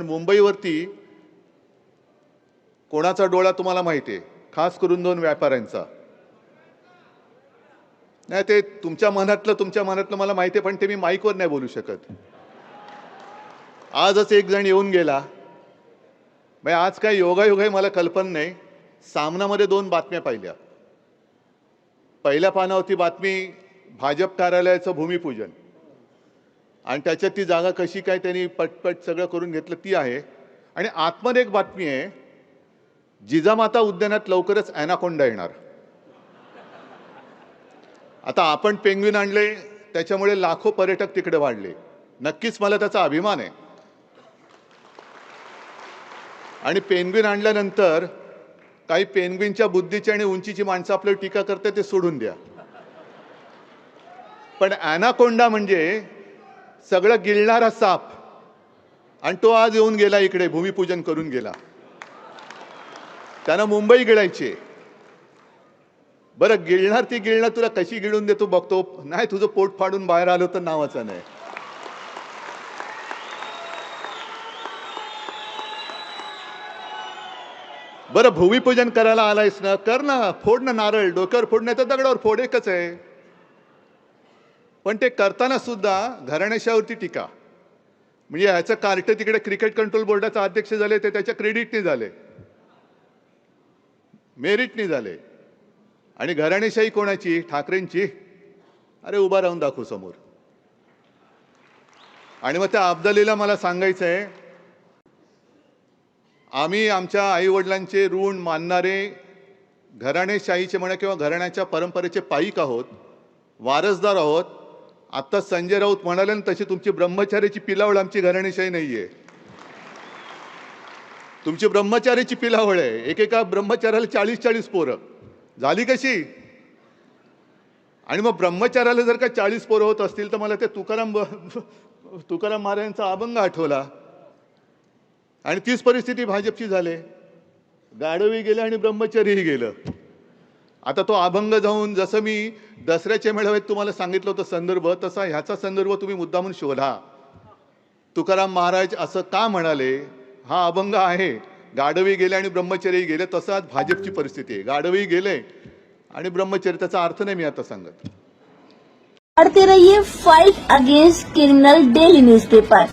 मुंबईवरती कोणाचा डोळा तुम्हाला माहिती आहे? खास करून दोन व्यापाऱ्यांचा. नाही, ते तुमच्या मनातलं मला माहिती आहे, पण ते मी माईकवर नाही बोलू शकत. आजच एक जण येऊन गेला. आज काय योगायोग आहे मला कल्पना नाही. सामनामध्ये दोन बातम्या पाहिल्या. पहिल्या पानावरती बातमी भाजप कार्यालयाचं भूमिपूजन आणि त्याच्यात ती जागा कशी काय त्यांनी पटपट सगळं करून घेतलं ती आहे. आणि आतमध्ये एक बातमी आहे, जिजामाता उद्यानात लवकरच ॲनाकोंडा येणार. आता आपण पेंग्विन आणले, त्याच्यामुळे लाखो पर्यटक तिकडे वाढले. नक्कीच मला त्याचा अभिमान आहे. आणि पेंग्विन आणल्यानंतर काही पेंग्विनच्या बुद्धीची आणि उंचीची माणसं आपल्याला टीका करते, ते सोडून द्या. पण ॲनाकोंडा म्हणजे सगळं गिळणारा साप, आणि तो आज येऊन गेला इकडे, भूमिपूजन करून गेला. त्यानं मुंबई गिळायची. बरं, गिळणार ती गिळणार, तुला कशी गिळून देतो बघतो. नाही, तुझं पोट फाडून बाहेर आलं तर नावाचं नाही. बरं, भूमिपूजन करायला आलायस ना, कर ना, फोड ना नारळ, डोक्यावर फोड नाही तर दगडावर फोड, एकच आहे. पण ते करताना सुद्धा घराण्याशावरती टीका. म्हणजे ह्याचं कार्ट तिकडे क्रिकेट कंट्रोल बोर्डाचा अध्यक्ष झाले, ते त्याच्या क्रेडिटने झाले, मेरिटने झाले. आणि घराणेशाही कोणाची? ठाकरेंची. अरे उभा राहून दाखवू समोर. आणि मग त्या अब्दालीला मला सांगायचं आहे, आम्ही आमच्या आईवडिलांचे ऋण मानणारे घराणेशाहीचे म्हणा किंवा घराण्याच्या परंपरेचे पाईक आहोत, वारसदार आहोत. आता संजय राऊत म्हणाले ना, तशी तुमची ब्रह्मचार्याची पिलावळ आमची घराणेशाही नाहीये. तुमची ब्रह्मचार्याची पिलावळ आहे. एकेका ब्रह्मचार्याला 40-40 पोरं झाली कशी? आणि मग ब्रह्मचार्याला जर का 40 पोरं होत असतील तर मला ते तुकाराम महाराजांचा अभंग आठवला. आणि तीच परिस्थिती भाजपची झाली. गाढवही गेले आणि ब्रह्मचर्यही गेलं. आता तो अभंग जाऊन, जसं मी दसऱ्याच्या मेळाव्यात तुम्हाला सांगितलं होतं संदर्भ, तसा ह्याचा संदर्भ तुम्ही मुद्दामून शोधा. तुकाराम महाराज असं का म्हणाले? हा अभंग आहे. गाढवही गेले आणि ब्रह्मचर्यही गेले. तसं आज भाजपची परिस्थिती आहे. गाढवही गेले आणि ब्रह्मचर्य. त्याचा अर्थ नाही मी आता सांगत. पढ़ते रहिए fight against criminal daily newspaper.